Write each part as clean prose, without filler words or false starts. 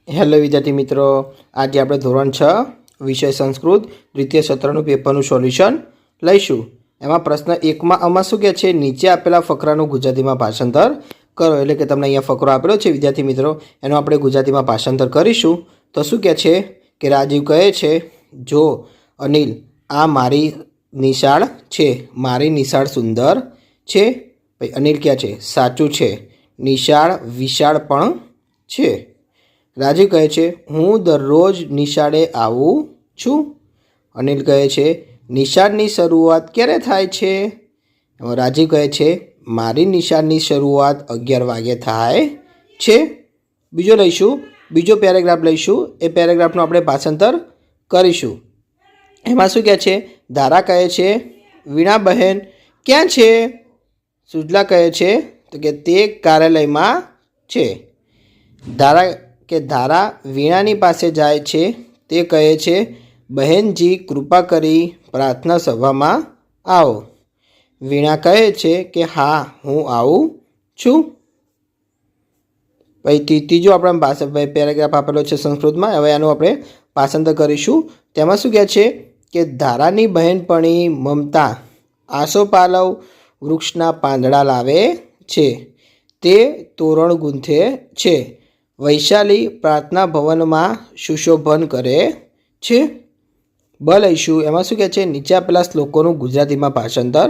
Hello વિદ્યાર્થી મિત્રો, આજે આપણે ધોરણ 6 વિષય સંસ્કૃત દ્વિતીય સત્રનું પેપરનું સોલ્યુશન લઈશું। એમાં પ્રશ્ન 1માં આમાં શું કહે છે, નીચે આપેલા ફકરાનું ગુજરાતીમાં ભાષાંતર કરો। એટલે કે તમને અહીંયા ફકરો આપેલો છે વિદ્યાર્થી મિત્રો, એનો આપણે ગુજરાતીમાં ભાષાંતર કરીશું। તો શું કહે છે કે રાજીવ કહે છે, જો અનિલ આ મારી નિશાળ છે, મારી નિશાળ સુંદર છે। ભાઈ અનિલ કહે છે સાચું છે, નિશાળ વિશાળ પણ છે। રાજીવ કહે છે હું દરરોજ નિશાળે આવું છું। અનિલ કહે છે નિશાળની શરૂઆત ક્યારે થાય છે? રાજીવ કહે છે મારી નિશાળની શરૂઆત 11 વાગે થાય છે। બીજો લઈશું, બીજો પેરેગ્રાફ લઈશું, એ પેરેગ્રાફનું આપણે ભાષાંતર કરીશું। એમાં શું કહે છે, ધારા કહે છે વીણા બહેન ક્યાં છે? સુજલા કહે છે તો કે તે કાર્યાલયમાં છે। ધારા વીણાની પાસે જાય છે, તે કહે છે બહેનજી કૃપા કરી પ્રાર્થના સભામાં આવો। વીણા કહે છે કે હા હું આવું છું। પછી ત્રીજો આપણા ભાષા પેરેગ્રાફ આપેલો છે સંસ્કૃતમાં, હવે આનું આપણે ભાષાંતર કરીશું। તેમાં શું કહે છે કે ધારાની બહેનપણી મમતા આસોપાલવ વૃક્ષના પાંદડા લાવે છે, તે તોરણ ગૂંથે છે। વૈશાલી પ્રાર્થના ભવનમાં સુશોભન કરે છે। બ લઈશું, એમાં શું કહે છે નીચે આપેલા શ્લોકોનું ગુજરાતીમાં ભાષાંતર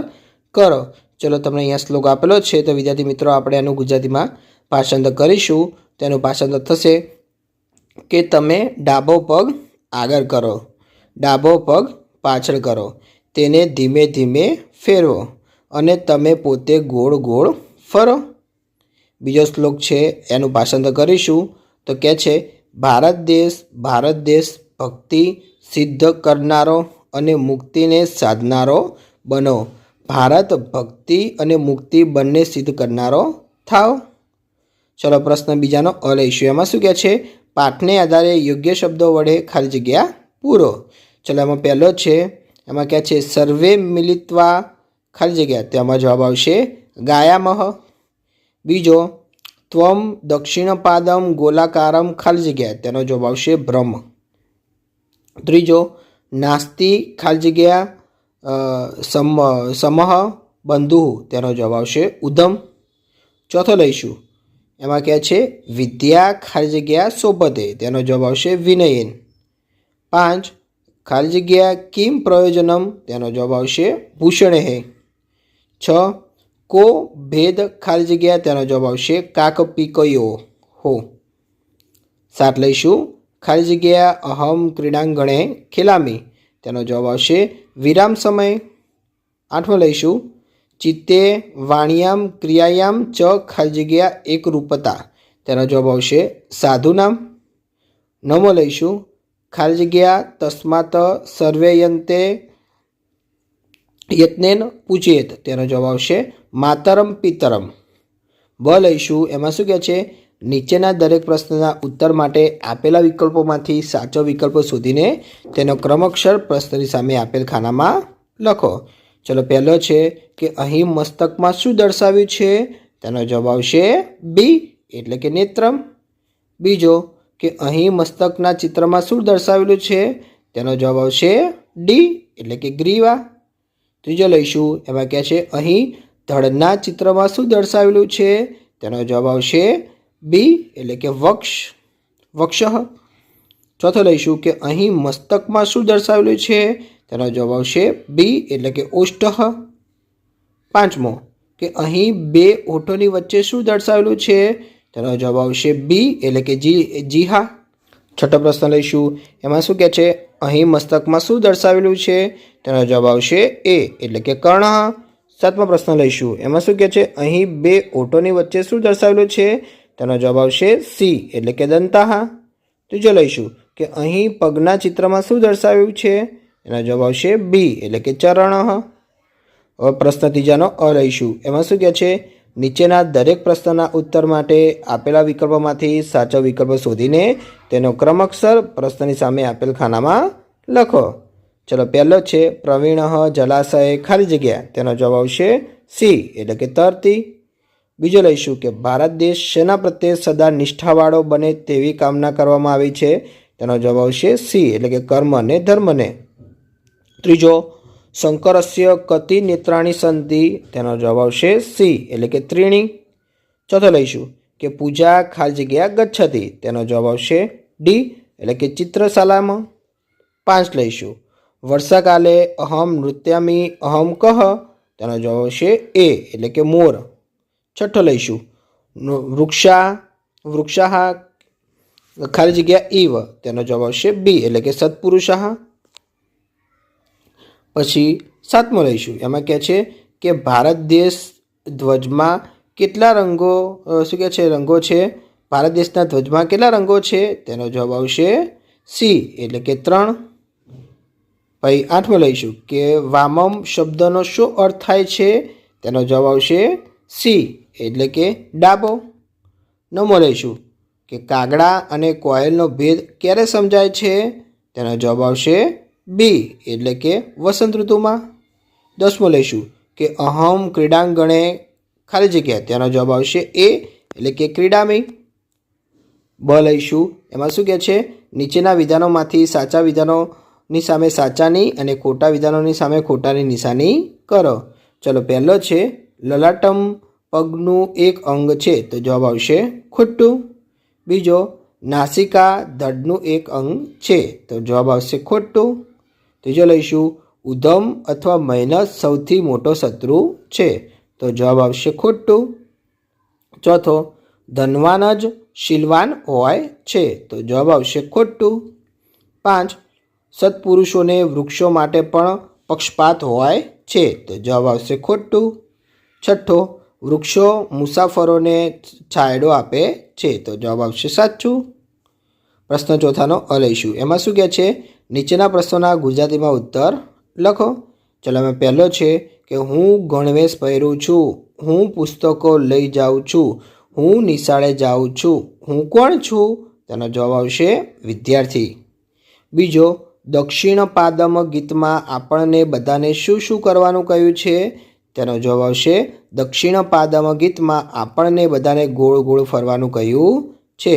કરો। ચલો તમને અહીંયા શ્લોક આપેલો છે, તો વિદ્યાર્થી મિત્રો આપણે એનું ગુજરાતીમાં ભાષાંતર કરીશું। તેનું ભાષાંતર થશે કે તમે ડાબો પગ આગળ કરો, ડાબો પગ પાછળ કરો, તેને ધીમે ધીમે ફેરવો અને તમે પોતે ગોળ ગોળ ફરો। બીજો શ્લોક છે એનું ભાષાંતર કરીશું, તો કહે છે ભારત દેશ ભક્તિ સિદ્ધ કરનારો અને મુક્તિને સાધનારો બનો। ભારત ભક્તિ અને મુક્તિ બંને સિદ્ધ કરનારો થાવ। ચલો પ્રશ્ન બીજાનો અ લઈશું। એમાં શું કહે છે પાઠને આધારે યોગ્ય શબ્દો વડે ખાલી જગ્યા પૂરો। ચલો એમાં પહેલો છે, એમાં કહે છે સર્વે મિલિત્વા ખાલી જગ્યા, તેમાં જવાબ આવશે ગાયામહ। બીજો ત્વમ દક્ષિણપાદમ ગોલાકારમ ખાલી જગ્યા, તેનો જવાબ આવશે બ્રહ્મ। ત્રીજો નાસ્તિ ખાલી જગ્યા સમહ બંધુ, તેનો જવાબ આવશે ઉધમ। ચોથો લઈશું, એમાં કહે છે વિદ્યા ખાલી જગ્યા શોભતે, તેનો જવાબ આવશે વિનયેન। 5 ખાલી જગ્યા કિમ પ્રયોજનમ, તેનો જવાબ આવશે ભૂષણેઃ। 6 કો ભેદ ખાલી જગ્યા, તેનો જવાબ આવશે કાકપિકયો હો। 7 લઈશું, ખાલી જગ્યા અહમ ક્રીડાંગણે ખેલામી, તેનો જવાબ આવશે વિરામ સમય। 8 લઈશું, ચિત્તે વાણિયામ ક્રિયાયામ ચ ખાલી જગ્યા એકરૂપતા, તેનો જવાબ આવશે સાધુનામ। 9 લઈશું, ખાલી જગ્યા તસ્માત સર્વેયંતે યત્નેન પૂજેત, તેનો જવાબ આવશે માતરમ પિતરમ। બ લઈશું, એમાં શું કહે છે નીચેના દરેક પ્રશ્નના ઉત્તર માટે આપેલા વિકલ્પોમાંથી સાચો વિકલ્પ શોધીને તેનો ક્રમક્ષર પ્રશ્નની સામે આપેલ ખાનામાં લખો। ચલો પહેલો છે કે અહીં મસ્તકમાં શું દર્શાવ્યું છે, તેનો જવાબ આવશે બી એટલે કે નેત્રમ। બીજો કે અહીં મસ્તકના ચિત્રમાં શું દર્શાવેલું છે, તેનો જવાબ આવશે ડી એટલે કે ગ્રીવા। ત્રીજો લઈશું, એમાં કહે છે અહીં ધડના ચિત્રમાં શું દર્શાવેલું છે, તેનો જવાબ આવશે બી એટલે કે વક્ષ। ચોથો લઈશું કે અહીં મસ્તકમાં શું દર્શાવેલું છે, તેનો જવાબ આવશે બી એટલે કે ઓષ્ઠ। 5મો કે અહીં બે ઓઠોની વચ્ચે શું દર્શાવેલું છે, તેનો જવાબ આવશે બી એટલે કે જીહા। છઠ્ઠો પ્રશ્ન લઈશું, એમાં શું કહે છે અહીં મસ્તકમાં શું દર્શાવેલું છે, તેનો જવાબ આવશે એ એટલે કે કર્ણ। 7મો પ્રશ્ન લઈશું, એમાં શું કહે છે અહીં બે ઓઠોની વચ્ચે શું દર્શાવેલું છે, તેનો જવાબ આવશે સી એટલે કે દંતાહા। ત્રીજો લઈશું કે અહીં પગના ચિત્રમાં શું દર્શાવ્યું છે, એનો જવાબ આવશે બી એટલે કે ચરણ। હવે પ્રશ્ન ત્રીજાનો અ લઈશું, એમાં શું કહે છે નીચેના દરેક પ્રશ્નના ઉત્તર માટે આપેલા વિકલ્પોમાંથી સાચો વિકલ્પ શોધીને તેનો ક્રમક્ષર પ્રશ્નની સામે આપેલ ખાનામાં લખો। ચલો પહેલો છે પ્રવીણ જલાશય ખાલી જગ્યા, તેનો જવાબ આવશે સી એટલે કે તરતી। બીજો લઈશું કે ભારત દેશ શેના પ્રત્યે સદા નિષ્ઠાવાળો બને તેવી કામના કરવામાં આવી છે? તેનો જવાબ આવશે સી એટલે કે કર્મ અને ધર્મને. ત્રીજો, શંકરસ્ય કતિ નેત્રાણી સંધિ? તેનો જવાબ આવશે સી એટલે કે ત્રીણી. ચોથો લઈશું કે પૂજા ખાલી જગ્યા ગચ્છતિ? તેનો જવાબ આવશે ડી એટલે કે ચિત્રશાલામાં. 5 લઈશું વર્ષાકાલે અહમ નૃત્યામી અહમ કહ? તેનો જવાબ આવશે એ એટલે કે મોર. છઠ્ઠો લઈશું વૃક્ષાહ ખાલી જગ્યા ઈવ? તેનો જવાબ આવશે બી એટલે કે સત્પુરુષાહ. પછી 7મો લઈશું, એમાં કહે છે કે ભારત દેશ ધ્વજમાં કેટલા રંગો રંગો છે? ભારત દેશના ધ્વજમાં કેટલા રંગો છે? તેનો જવાબ આવશે સી એટલે કે 3. પછી 8મો લઈશું કે વામમ શબ્દનો શું અર્થ થાય છે? તેનો જવાબ આવશે સી એટલે કે ડાબો. 9મો લઈશું કે કાગડા અને કોયલનો ભેદ ક્યારે સમજાય છે? તેનો જવાબ આવશે બી એટલે કે વસંત ઋતુમાં. 10મો લઈશું કે અહમ ક્રીડાંગણે ખાલી જગ્યા? તેનો જવાબ આવશે એ એટલે કે ક્રીડામી. બ લઈશું, એમાં શું કહે છે? નીચેના વિધાનોમાંથી સાચા વિધાનોની સામે સાચાની અને ખોટા વિધાનોની સામે ખોટાની નિશાની કરો. ચલો, પહેલો છે લલાટમ પગનું એક અંગ છે? તો જવાબ આવશે ખોટું. બીજો, નાસિકા ધડનું એક અંગ છે? તો જવાબ આવશે ખોટું. ત્રીજો લઈશું ઉધમ અથવા મહેનત સૌથી મોટો શત્રુ છે? તો જવાબ આવશે ખોટું. ચોથો, ધનવાન જ શીલવાન હોય છે? તો જવાબ આવશે ખોટું. 5, સત્પુરુષોને વૃક્ષો માટે પણ પક્ષપાત હોય છે? તો જવાબ આવશે ખોટું. છઠ્ઠો, વૃક્ષો મુસાફરોને છાંયડો આપે છે? તો જવાબ આવશે સાચું. પ્રશ્ન ચોથાનો અ લઈશું, એમાં શું કહે છે? નીચેના પ્રશ્નોના ગુજરાતીમાં ઉત્તર લખો. ચલો, એમાં પહેલો છે કે હું ગણવેશ પહેરું છું, હું પુસ્તકો લઈ જાઉં છું, હું નિશાળે જાઉં છું, હું કોણ છું? તેનો જવાબ આવશે વિદ્યાર્થી. બીજો, દક્ષિણ પાદમ ગીતમાં આપણને બધાને શું શું કરવાનું કહ્યું છે? તેનો જવાબ આવશે દક્ષિણ પાદમ ગીતમાં આપણને બધાને ગોળ ગોળ ફરવાનું કહ્યું છે.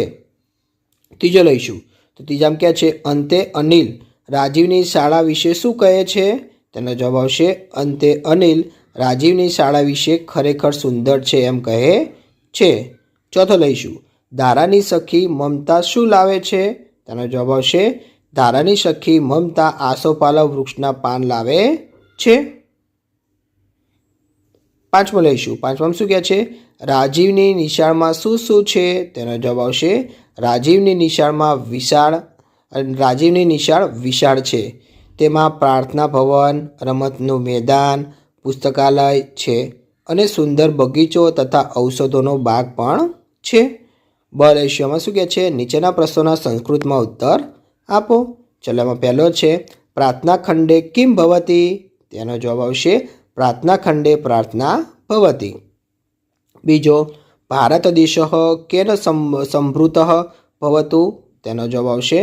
ત્રીજો લઈશું, તો ત્રીજામાં કહે છે અંતે અનિલ રાજીવની શાળા વિશે શું કહે છે? તેનો જવાબ આવશે અંતે અનિલ રાજીવની શાળા વિશે ખરેખર સુંદર છે એમ કહે છે. ચોથો લઈશું, ધારાની સખી મમતા શું લાવે છે? તેનો જવાબ આવશે ધારાની સખી મમતા આસોપાલવ વૃક્ષના પાન લાવે છે. 5મો લઈશું, 5માં શું કહે છે? રાજીવની નિશાળમાં શું શું છે? તેનો જવાબ આવશે રાજીવની નિશાળ વિશાળ છે. તેમાં પ્રાર્થના ભવન, રમતનું મેદાન, પુસ્તકાલય છે અને સુંદર બગીચો તથા ઔષધોનો બાગ પણ છે. બ લઈશું, એમાં શું કહે છે? નીચેના પ્રશ્નોના સંસ્કૃતમાં ઉત્તર આપો. ચલો, એમાં પહેલો છે પ્રાર્થના ખંડે કિમ ભવતી? તેનો જવાબ આવશે પ્રાર્થના ખંડે પ્રાર્થના ભવતી. બીજો, ભારત દેશ કેન સંભૃત ભવતુ? તેનો જવાબ આવશે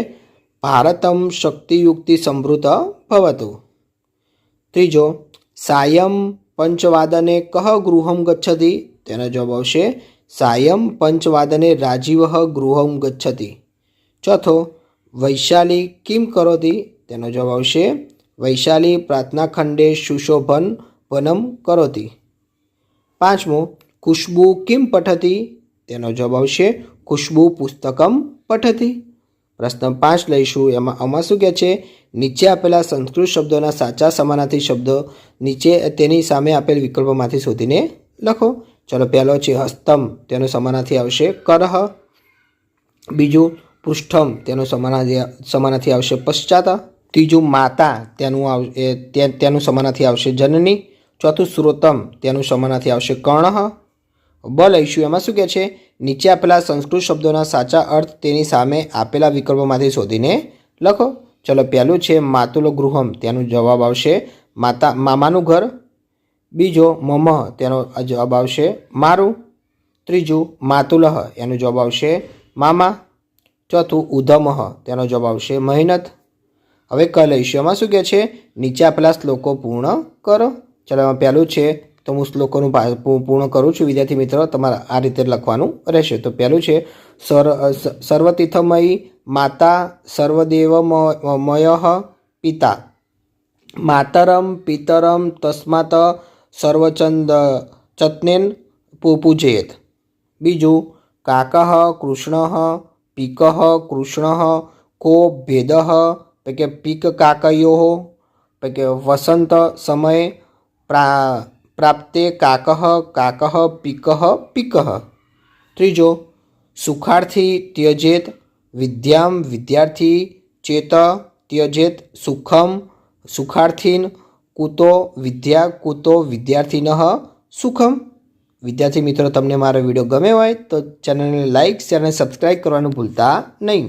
ભારતમ શક્તિયુક્તિ સંભૃત ભવતુ. ત્રીજો, સાયં પંચવાદને કહ ગૃહમ ગચ્છતિ? તેનો જવાબ આવશે સાયં પંચવાદને રાજીવ ગૃહમ ગચ્છતિ. ચોથો, વૈશાલી કિમ કરોતિ? તેનો જવાબ આવશે વૈશાલી પ્રાર્થના ખંડે સુશોભન વનમ કરોતિ. 5મો, ખુશ્બુ કિમ પઠતિ? તેનો જવાબ આવશે ખુશ્બુ પુસ્તકમ પઠતિ. પ્રશ્ન 5 લઈશું, આમાં શું કહે છે? નીચે આપેલા સંસ્કૃત શબ્દોના સાચા સમાનાર્થી શબ્દો નીચે તેની સામે આપેલ વિકલ્પોમાંથી શોધીને લખો. ચલો, પહેલો છે હસ્તમ, તેનો સમાનાર્થી આવશે કરહ. બીજું, પૃષ્ઠમ, તેનો સમાનાર્થી આવશે પશ્ચાત. ત્રીજું, માતા, તેનું સમાનાર્થી આવશે જનની. ચોથું, શ્રોતમ, તેનું સમાનાર્થી આવશે કર્ણઃ. બ લઈશું, એમાં શું કહે છે? નીચે આપેલા સંસ્કૃત શબ્દોના સાચા અર્થ તેની સામે આપેલા વિકલ્પોમાંથી શોધીને લખો. ચલો, પહેલું છે માતુલ ગૃહમ, તેનો જવાબ આવશે મામાનું ઘર. બીજો, મમ, તેનો જવાબ આવશે મારું. ત્રીજું, માતુલહ, એનો જવાબ આવશે મામા. ચોથું, ઉધમહ, તેનો જવાબ આવશે મહેનત. હવે ક લઈશું, એમાં શું કહે છે? નીચે આપેલા શ્લોકો પૂર્ણ કરો. ચલો, એમાં પહેલું છે તો હું શ્લોકોનું પૂર્ણ કરું છું વિદ્યાર્થી મિત્રો. તમારે આ રીતે લખવાનું રહેશે. તો પહેલું છે સર્વતીર્થમયી માતા સર્વદેવમય પિતા માતરમ પિતરમ તસ્માત સર્વચંદનેન પૂજયેત. બીજું કાકઃ કૃષ્ણ પીકઃ કૃષ્ણ કો ભેદ કે પીક કાકયો કે વસંત સમયે પ્રાપ્તે કાકઃ પીકઃ. ત્રીજો સુખાર્થી ત્યજેત વિદ્યામ વિદ્યાર્થી ચેત ત્યજેત સુખમ સુખાર્થીન કુતો વિદ્યા કુતો વિદ્યાર્થિનઃ સુખમ. વિદ્યાર્થી મિત્રો તમને મારો વિડીયો ગમે હોય તો ચેનલને લાઇક શેર અને સબસ્ક્રાઈબ કરવાનું ભૂલતા નહીં.